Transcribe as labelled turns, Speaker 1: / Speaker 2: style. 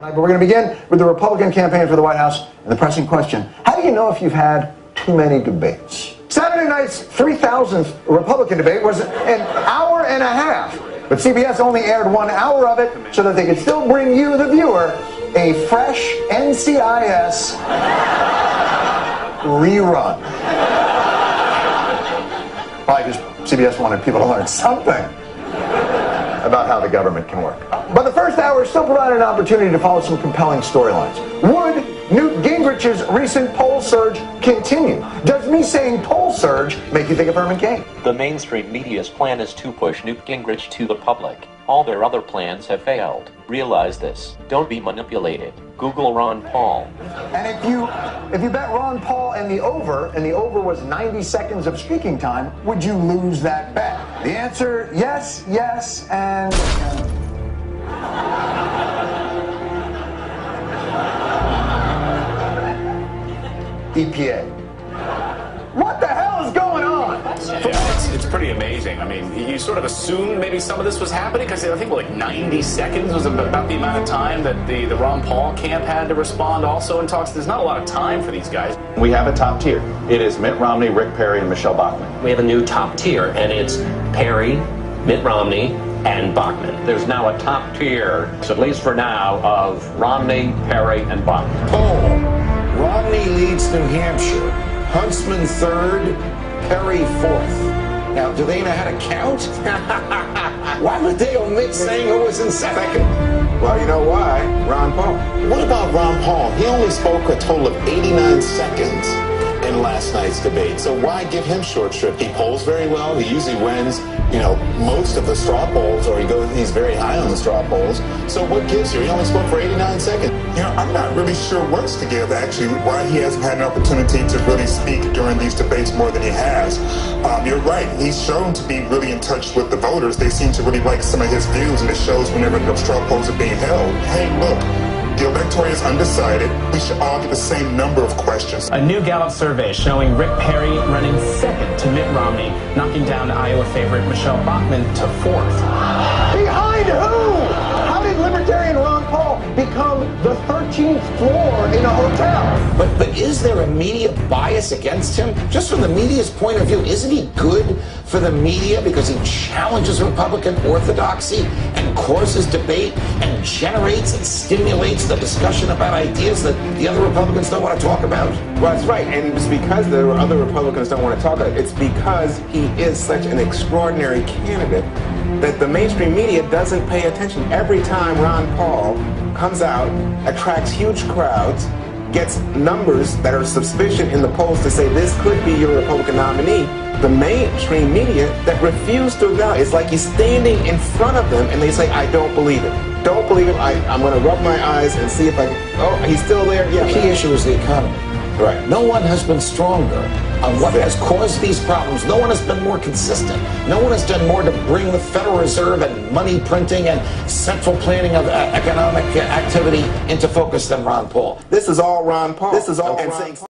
Speaker 1: But we're going to begin with the Republican campaign for the White House and the pressing question, how do you know if you've had too many debates? Saturday night's 3,000th Republican debate was an hour and a half, but CBS only aired 1 hour of it so that they could still bring you, the viewer, a fresh NCIS rerun. Probably because CBS wanted people to learn something about how the government can work. But the first hour still provided an opportunity to follow some compelling storylines. Would Newt Gingrich's recent poll surge continue? Does me saying poll surge make you think of Herman Cain?
Speaker 2: The mainstream media's plan is to push Newt Gingrich to the public. All their other plans have failed. Realize this. Don't be manipulated. Google Ron Paul.
Speaker 1: And if you bet Ron Paul and the over was 90 seconds of speaking time, would you lose that bet? The answer, yes, and... EPA. What the hell is going on?
Speaker 3: Yeah, it's pretty amazing. I mean, you sort of assumed maybe some of this was happening because I think like 90 seconds was about the amount of time that the Ron Paul camp had to respond also in talks. There's not a lot of time for these guys.
Speaker 4: We have a top tier. It is Mitt Romney, Rick Perry, and Michelle Bachmann.
Speaker 5: We have a new top tier, and it's Perry, Mitt Romney, and Bachmann.
Speaker 6: There's now a top tier, at least for now, of Romney, Perry, and Bachmann.
Speaker 7: Poll. Romney leads New Hampshire. Huntsman third, Perry fourth. Now, do they know how to count? Why would they omit saying who was in second?
Speaker 8: Well, you know why? Ron Paul.
Speaker 9: What about Ron Paul? He only spoke a total of 89 seconds in last night's debate. So why give him short shrift? He polls very well. He usually wins, most of the straw polls, or he's very high on the straw polls. So what gives you? He only spoke for 89 seconds.
Speaker 8: I'm not really sure what's to give, actually, why he hasn't had an opportunity to really speak during these debates more than he has. You're right. He's shown to be really in touch with the voters. They seem to really like some of his views, and it shows whenever the straw polls are being held. Hey, look. The electorate is undecided. We should all get the same number of questions.
Speaker 10: A new Gallup survey showing Rick Perry running second to Mitt Romney, knocking down Iowa favorite Michelle Bachmann to fourth.
Speaker 1: Behind who? How did Libertarian Ron Paul become the 13th floor in a hotel?
Speaker 7: But is there a media bias against him? Just from the media's point of view, isn't he good for the media because he challenges Republican orthodoxy and courses debate and generates and stimulates the discussion about ideas that the other Republicans don't want to talk about?
Speaker 8: Well, that's right. And it's because the other Republicans don't want to talk about it. It's because he is such an extraordinary candidate that the mainstream media doesn't pay attention. Every time Ron Paul comes out, attracts huge crowds, gets numbers that are sufficient in the polls to say this could be your Republican nominee, the mainstream media that refuse to acknowledge. It's like he's standing in front of them and they say, I don't believe it. Don't believe it. I'm going to rub my eyes and see if I can. Oh, he's still there. Yeah.
Speaker 7: The key issue is the economy.
Speaker 8: Right.
Speaker 7: No one has been stronger on what has caused these problems. No one has been more consistent. No one has done more to bring the Federal Reserve and money printing and central planning of economic activity into focus than Ron Paul.
Speaker 8: This is all Ron Paul. This is all Ron Paul.